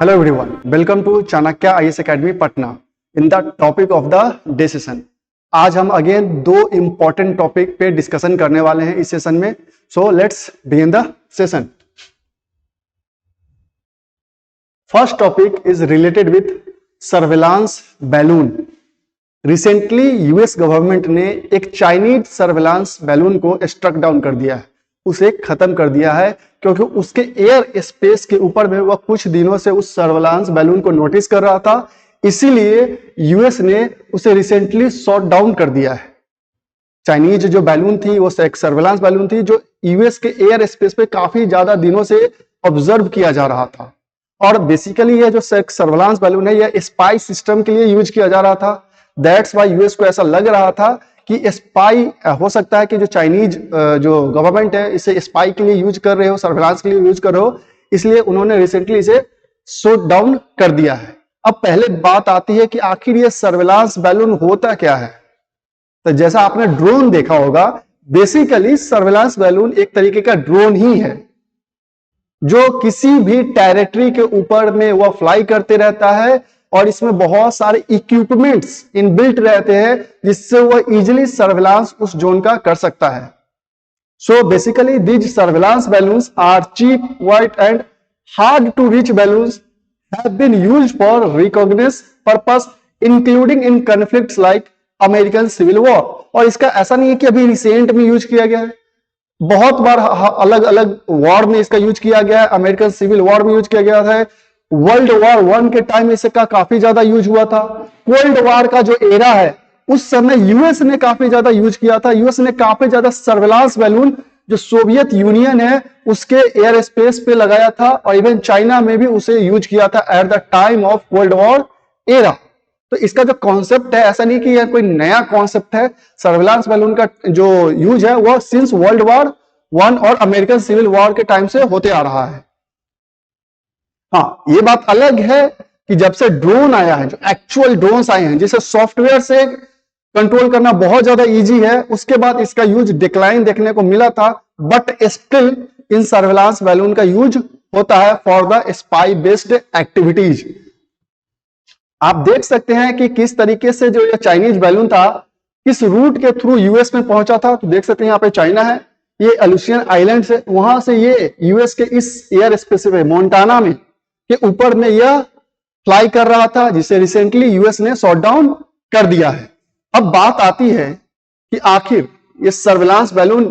Hello everyone, welcome to Chanakya IAS Academy Patna in the topic of the day session। आज हम again दो important topic पे discussion करने वाले हैं इस सेशन में। So let's begin the session. First topic is related with surveillance balloon. Recently US government ने एक चाइनीज सर्वेलांस बैलून को स्ट्रक डाउन कर दिया है, उसे खत्म कर दिया है, क्योंकि उसके एयर स्पेस के ऊपर में वह कुछ दिनों से उस सर्वेलांस बैलून को नोटिस कर रहा था, इसीलिए यूएस ने उसे रिसेंटली शॉट डाउन कर दिया है। चाइनीज जो बैलून थी वो एक सर्वेलांस बैलून थी जो यूएस के एयर स्पेस पे काफी ज्यादा दिनों से ऑब्जर्व किया जा रहा था। और बेसिकली ये जो सर्वेलांस बैलून है यह स्पाई सिस्टम के लिए यूज किया जा रहा था। दैट्स वाई यूएस को ऐसा लग रहा था कि स्पाई हो सकता है कि जो चाइनीज जो गवर्नमेंट है इसे स्पाई के लिए यूज कर रहे हो, सर्वेलांस के लिए यूज कर रहे हो, इसलिए उन्होंने रिसेंटली इसे शॉट डाउन कर दिया है। अब पहले बात आती है कि आखिर ये सर्वेलांस बैलून होता क्या है। तो जैसा आपने ड्रोन देखा होगा, बेसिकली सर्वेलांस बैलून एक तरीके का ड्रोन ही है जो किसी भी टेरिटरी के ऊपर में वह फ्लाई करते रहता है और इसमें बहुत सारे इक्विपमेंट्स इनबिल्ट रहते हैं जिससे वह इजीली सर्वेलांस उस जोन का कर सकता है। So basically these surveillance balloons are cheap, white and hard to reach balloons have been used for reconnaissance purpose including in conflicts like American civil war. और इसका ऐसा नहीं है कि अभी रिसेंट में यूज किया गया है, बहुत बार अलग अलग वॉर में इसका यूज किया गया है। अमेरिकन सिविल वॉर में यूज किया गया था, वर्ल्ड वॉर 1 के टाइम इसका काफी ज्यादा यूज हुआ था। कोल्ड वॉर का जो एरा है उस समय यूएस ने काफी ज्यादा यूज किया था। यूएस ने काफी ज्यादा सर्वेलांस बैलून जो सोवियत यूनियन है उसके एयर स्पेस पे लगाया था और इवन चाइना में भी उसे यूज किया था at the time of cold war era. तो इसका जो कॉन्सेप्ट है ऐसा नहीं कि यह कोई नया कॉन्सेप्ट है। सर्वेलांस बैलून का जो यूज है वह सिंस वर्ल्ड वॉर 1 और अमेरिकन सिविल वॉर के टाइम से होते आ रहा है। हाँ, ये बात अलग है कि जब से ड्रोन आया है, जो एक्चुअल ड्रोन्स आए हैं जिसे सॉफ्टवेयर से कंट्रोल करना बहुत ज्यादा इजी है, उसके बाद इसका यूज डिक्लाइन देखने को मिला था। But still in surveillance balloon का यूज होता है for the spy based activities. आप देख सकते हैं कि किस तरीके से जो ये चाइनीज बैलून था किस रूट के थ्रू यूएस में पहुंचा था। तो देख सकते हैं यहाँ पे चाइना है, ये एलुसियन आइलैंड से, वहां से ये यूएस के इस एयर स्पेस में मोन्टाना में के ऊपर में यह फ्लाई कर रहा था, जिसे रिसेंटली यूएस ने शॉट डाउन कर दिया है। अब बात आती है कि आखिर ये सर्वेलांस बैलून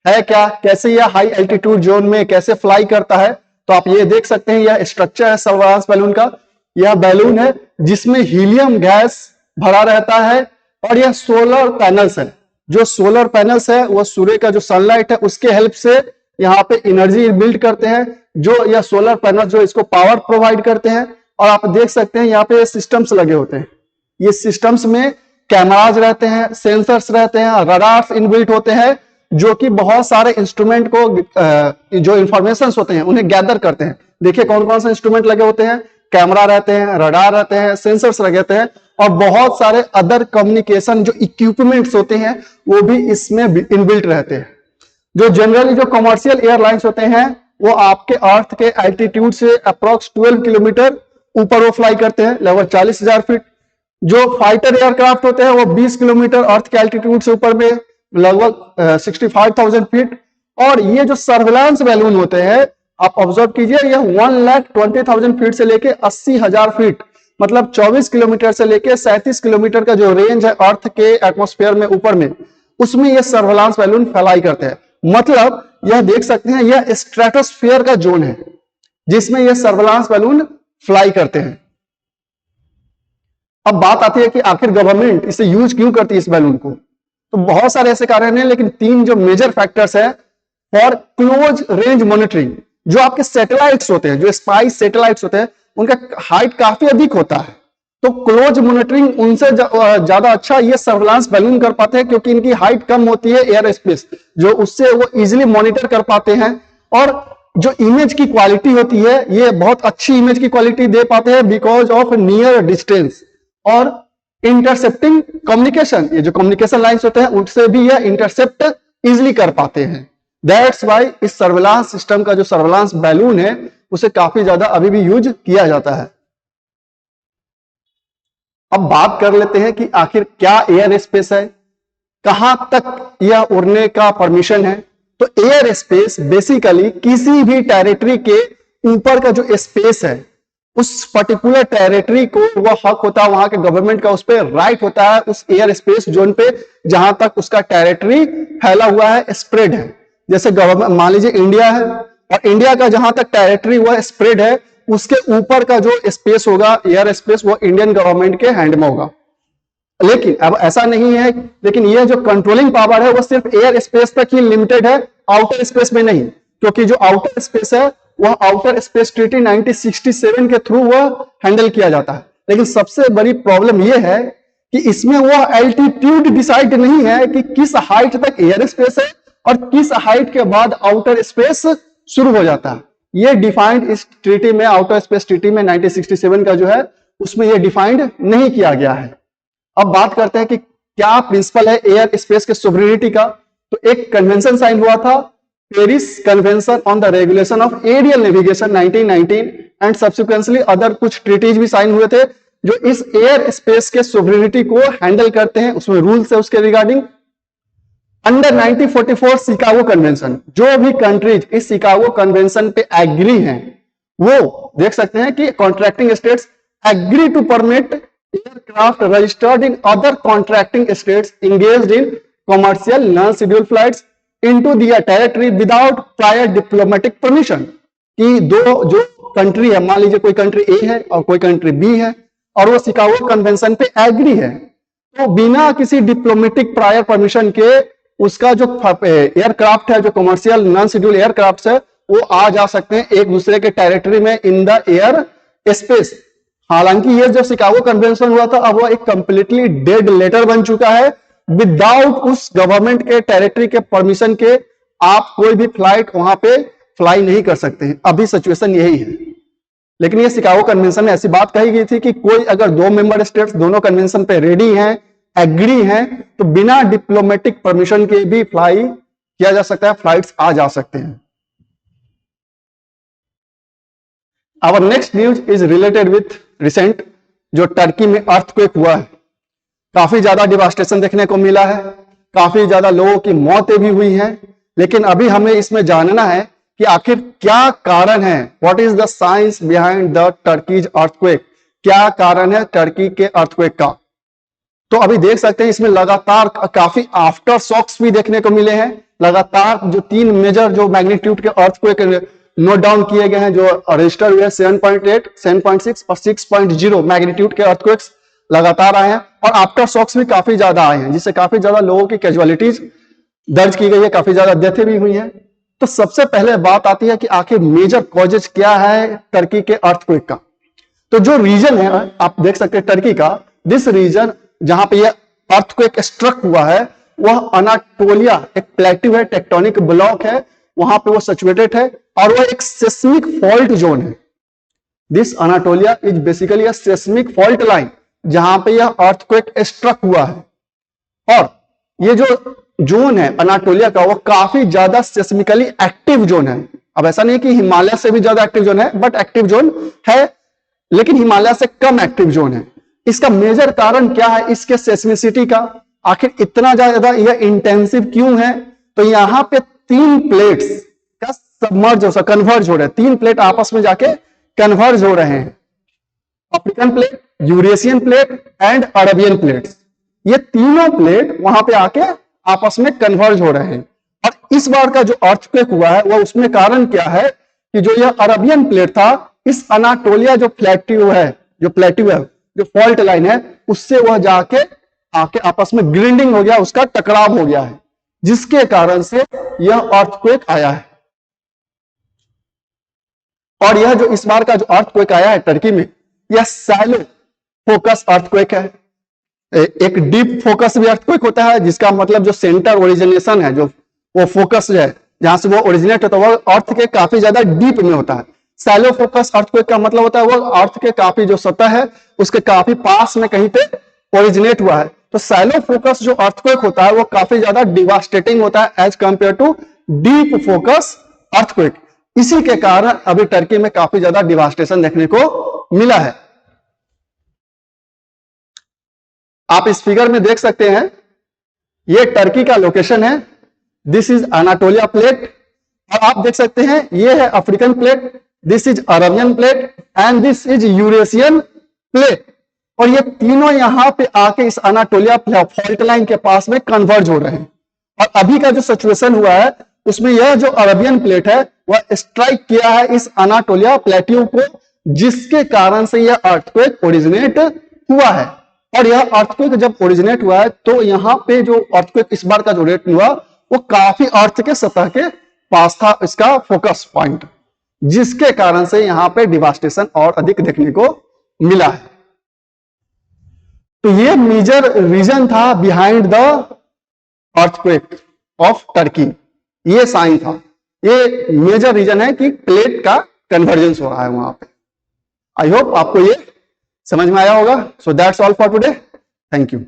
है क्या, कैसे यह हाई एल्टीट्यूड जोन में कैसे फ्लाई करता है। तो आप ये देख सकते हैं यह स्ट्रक्चर है सर्वेलांस बैलून का। यह बैलून है जिसमें हीलियम गैस भरा रहता है और यह सोलर पैनल्स है। जो सोलर पैनल्स है वह सूर्य का जो सनलाइट है उसके हेल्प से यहाँ पे एनर्जी बिल्ड करते हैं, जो यह सोलर पैनल जो इसको पावर प्रोवाइड करते हैं। और आप देख सकते हैं यहाँ पे सिस्टम्स लगे होते हैं, ये सिस्टम्स में कैमराज रहते हैं, सेंसर्स रहते हैं, रडार्स इनबिल्ट होते हैं जो कि बहुत सारे इंस्ट्रूमेंट को जो इंफॉर्मेशन होते हैं उन्हें गैदर करते हैं। देखिए कौन कौन से इंस्ट्रूमेंट लगे होते हैं, कैमरा रहते हैं, रडार रहते हैं, सेंसर्स रहते हैं और बहुत सारे अदर कम्युनिकेशन जो इक्विपमेंट्स होते हैं वो भी इसमें इनबिल्ट रहते हैं। जो जनरली जो कमर्शियल एयरलाइंस होते हैं वो आपके अर्थ के एल्टीट्यूड से अप्रॉक्स 12 किलोमीटर ऊपर वो फ्लाई करते हैं, लगभग 40,000 फीट। जो फाइटर एयरक्राफ्ट होते हैं वो 20 किलोमीटर अर्थ के एल्टीट्यूड से ऊपर में, लगभग 65,000 फीट। और ये जो सर्वेलांस बैलून होते हैं आप ऑब्जर्व कीजिए, यह 1,20,000 फीट से लेके 80,000 फीट, मतलब 24 किलोमीटर से लेके 37 किलोमीटर का जो रेंज है अर्थ के एटमॉस्फेयर में ऊपर में, उसमें यह सर्वेलांस बैलून फ्लाई करते हैं। मतलब यह देख सकते हैं यह स्ट्रेटोस्फीयर का जोन है जिसमें यह सर्वेलांस बैलून फ्लाई करते हैं। अब बात आती है कि आखिर गवर्नमेंट इसे यूज क्यों करती है इस बैलून को। तो बहुत सारे ऐसे कारण हैं, लेकिन 3 जो मेजर फैक्टर्स है फॉर क्लोज रेंज मॉनिटरिंग। जो आपके सैटेलाइट्स होते हैं, जो स्पाई सैटेलाइट्स होते हैं, उनका हाइट काफी अधिक होता है, तो क्लोज मॉनिटरिंग उनसे ज्यादा अच्छा ये सर्वेलांस बैलून कर पाते हैं, क्योंकि इनकी हाइट कम होती है एयर स्पेस, जो उससे वो इजीली मॉनिटर कर पाते हैं। और जो इमेज की क्वालिटी होती है ये बहुत अच्छी इमेज की क्वालिटी दे पाते हैं बिकॉज ऑफ नियर डिस्टेंस और इंटरसेप्टिंग कम्युनिकेशन। ये जो कम्युनिकेशन लाइन्स होते हैं उनसे भी यह इंटरसेप्ट इजिली कर पाते हैं। दैट्स वाई इस सर्वेलांस सिस्टम का जो सर्वेलांस बैलून है उसे काफी ज्यादा अभी भी यूज किया जाता है। अब बात कर लेते हैं कि आखिर क्या एयर स्पेस है, कहां तक यह उड़ने का परमिशन है। तो एयर स्पेस बेसिकली किसी भी टेरिटरी के ऊपर का जो स्पेस है, उस पर्टिकुलर टेरिटरी को वह हक होता है, वहां के गवर्नमेंट का उस पर राइट होता है उस एयर स्पेस जोन पे जहां तक उसका टेरिटरी फैला हुआ है, स्प्रेड है। जैसे गवर्नमेंट मान लीजिए इंडिया है, और इंडिया का जहां तक टेरिटरी वह स्प्रेड है, उसके ऊपर का जो स्पेस होगा एयर स्पेस, वो इंडियन गवर्नमेंट के हैंड में होगा। लेकिन अब ऐसा नहीं है, लेकिन यह जो कंट्रोलिंग पावर है वो सिर्फ एयर स्पेस तक ही लिमिटेड है, आउटर स्पेस में नहीं। क्योंकि जो आउटर स्पेस है वह आउटर स्पेस ट्रीटी 1967 के थ्रू वह हैंडल किया जाता है। लेकिन सबसे बड़ी प्रॉब्लम यह है कि इसमें वह एल्टीट्यूड डिसाइड नहीं है कि किस हाइट तक एयर स्पेस है और किस हाइट के बाद आउटर स्पेस शुरू हो जाता है। यह डिफाइंड इस ट्रीटी में, आउटर स्पेस ट्रीटी में 1967 का जो है उसमें यह डिफाइंड नहीं किया गया है। अब बात करते हैं कि क्या प्रिंसिपल है एयर स्पेस के सोवरेनिटी का। तो एक कन्वेंशन साइन हुआ था, Paris convention on the regulation of aerial navigation 1919, and subsequently other कुछ ट्रीटीज भी साइन हुए थे जो इस एयर स्पेस के सोवरेनिटी को हैंडल करते हैं। उसमें रूल्स है उसके रिगार्डिंग। अंडर 1944 शिकागो कन्वेंशन, जो भी कंट्रीज इस शिकागो कन्वेंशन पे एग्री हैं, वो देख सकते हैं कि contracting states agree to permit aircraft registered in other contracting states engaged in commercial non-scheduled flights into their territory without prior diplomatic permission। कि दो जो कंट्री है, मान लीजिए कोई कंट्री ए है और कोई कंट्री बी है, और वो शिकागो कन्वेंशन पे एग्री है, तो बिना किसी डिप्लोमेटिक प्रायर परमिशन के उसका जो एयरक्राफ्ट है, जो कमर्शियल नॉन शेड्यूल एयरक्राफ्ट है, वो आ जा सकते हैं एक दूसरे के टेरिटरी में इन द एयर स्पेस। हालांकि ये जो शिकागो कन्वेंशन हुआ था, अब वो एक कंप्लीटली डेड लेटर बन चुका है। विदाउट उस गवर्नमेंट के टेरिटरी के परमिशन के आप कोई भी फ्लाइट वहां पे फ्लाई नहीं कर सकते हैं। अभी सिचुएशन यही है। लेकिन ये शिकागो कन्वेंशन में ऐसी बात कही गई थी कि कोई अगर दो मेंबर स्टेट्स दोनों कन्वेंशन पे रेडी हैं, एग्री हैं, तो बिना डिप्लोमेटिक परमिशन के भी फ्लाई किया जा सकता है, फ्लाइट्स आ जा सकते हैं। Our next news is related with recent जो टर्की में अर्थक्वेक हुआ है। काफी ज्यादा डिवास्टेशन देखने को मिला है, काफी ज्यादा लोगों की मौतें भी हुई हैं। लेकिन अभी हमें इसमें जानना है कि आखिर क्या कारण है, what is the science behind the Turkey's earthquake. क्या कारण है टर्की के अर्थक्वेक का। तो अभी देख सकते हैं इसमें लगातार काफी आफ्टर शॉक्स भी देखने को मिले हैं। लगातार जो 3 मेजर जो मैग्नीट्यूड के अर्थक्वेक नोट डाउन किए गए हैं, जो रजिस्टर हुए 7.8, 7.6 और 6.0 मैग्नीट्यूड के अर्थक्वेक्स लगातार आए हैं, और आफ्टर शॉक्स भी काफी ज्यादा आए हैं, जिससे काफी ज्यादा लोगों की कैजुअलिटीज दर्ज की गई है, काफी ज्यादा डेथें भी हुई हैं। तो सबसे पहले बात आती है कि आखिर मेजर कॉजेज क्या है टर्की के अर्थक्वेक का। तो जो रीजन है आप देख सकते हैं टर्की का, दिस रीजन जहां पे ये अर्थक्वेक स्ट्रक हुआ है वह अनाटोलिया, एक प्लेट्यू है, टेक्टोनिक ब्लॉक है, वहां पे वो सिचुएटेड है, और वो एक सेस्मिक फॉल्ट जोन है। This Anatolia is basically a seismic fault line जहां पे यह अर्थक्वेक स्ट्रक हुआ है। और ये जो जोन है अनाटोलिया का, वो काफी ज्यादा सेस्मिकली एक्टिव जोन है। अब ऐसा नहीं कि हिमालय से भी ज्यादा एक्टिव जोन है, बट एक्टिव जोन है, लेकिन हिमालय से कम एक्टिव जोन है। इसका मेजर कारण क्या है, इसके सेस्मिसिटी का, आखिर इतना ज्यादा यह इंटेंसिव क्यों है। तो यहां पे 3 प्लेट्स का सबमर्ज हो, कन्वर्ज हो रहे हैं, 3 प्लेट आपस में जाके कन्वर्ज हो रहे हैं, African plate, Eurasian plate and Arabian plates. ये तीनों प्लेट वहां पे आके आपस में कन्वर्ज हो रहे हैं। और इस बार का जो अर्थक्वेक हुआ है वो उसमें कारण क्या है कि जो यह अरबियन प्लेट था, इस अनाटोलिया जो प्लेट्यू है, जो फॉल्ट लाइन है, उससे वह जाके आके आपस में ग्रिंडिंग हो गया, उसका टकराव हो गया है, जिसके कारण से यह अर्थक्वेक आया है। और यह जो इस बार का जो अर्थक्वेक आया है टर्की में, यह सैलो फोकस अर्थक्वेक है। एक डीप फोकस भी अर्थक्वेक होता है, जिसका मतलब जो सेंटर ओरिजिनेशन है, जो वो फोकस है जहां से वो ओरिजिनेट होता है, वो अर्थ के काफी ज्यादा डीप में होता है। सैलो फोकस अर्थक्वेक का मतलब होता है वो अर्थ के काफी जो सतह है उसके काफी पास में कहीं पे ओरिजिनेट हुआ है। तो सैलो फोकस जो अर्थक्वेक होता है वो काफी ज्यादा डिवास्टेटिंग होता है as compare to deep focus earthquake. इसी के कारण अभी टर्की में काफी ज्यादा डिवास्टेशन देखने को मिला है। आप इस फिगर में देख सकते हैं, ये टर्की का लोकेशन है। दिस इज अनाटोलिया प्लेट, और आप देख सकते हैं ये है African plate, this is Arabian plate and this is Eurasian plate. और ये तीनों यहां पे आके इस अनाटोलिया फॉल्ट लाइन के पास में कन्वर्ज हो रहे हैं। और अभी का जो सिचुएशन हुआ है उसमें यह जो अरबियन प्लेट है वह स्ट्राइक किया है इस अनाटोलिया प्लेट्यू को, जिसके कारण से यह अर्थक्वेक ओरिजिनेट हुआ है। और यह अर्थक्वेक जब ओरिजिनेट हुआ है तो यहां पे जो अर्थक्वेक इस बार का जो रेट हुआ वो काफी अर्थ के सतह के पास था, इसका फोकस पॉइंट, जिसके कारण से यहां पे डिवास्टेशन और अधिक देखने को मिला है। तो ये मेजर रीजन था behind the earthquake of Turkey, ये साइन था, ये मेजर रीजन है कि प्लेट का कन्वर्जेंस हो रहा है वहां पे। आई होप आपको ये समझ में आया होगा। So that's all for today, thank you.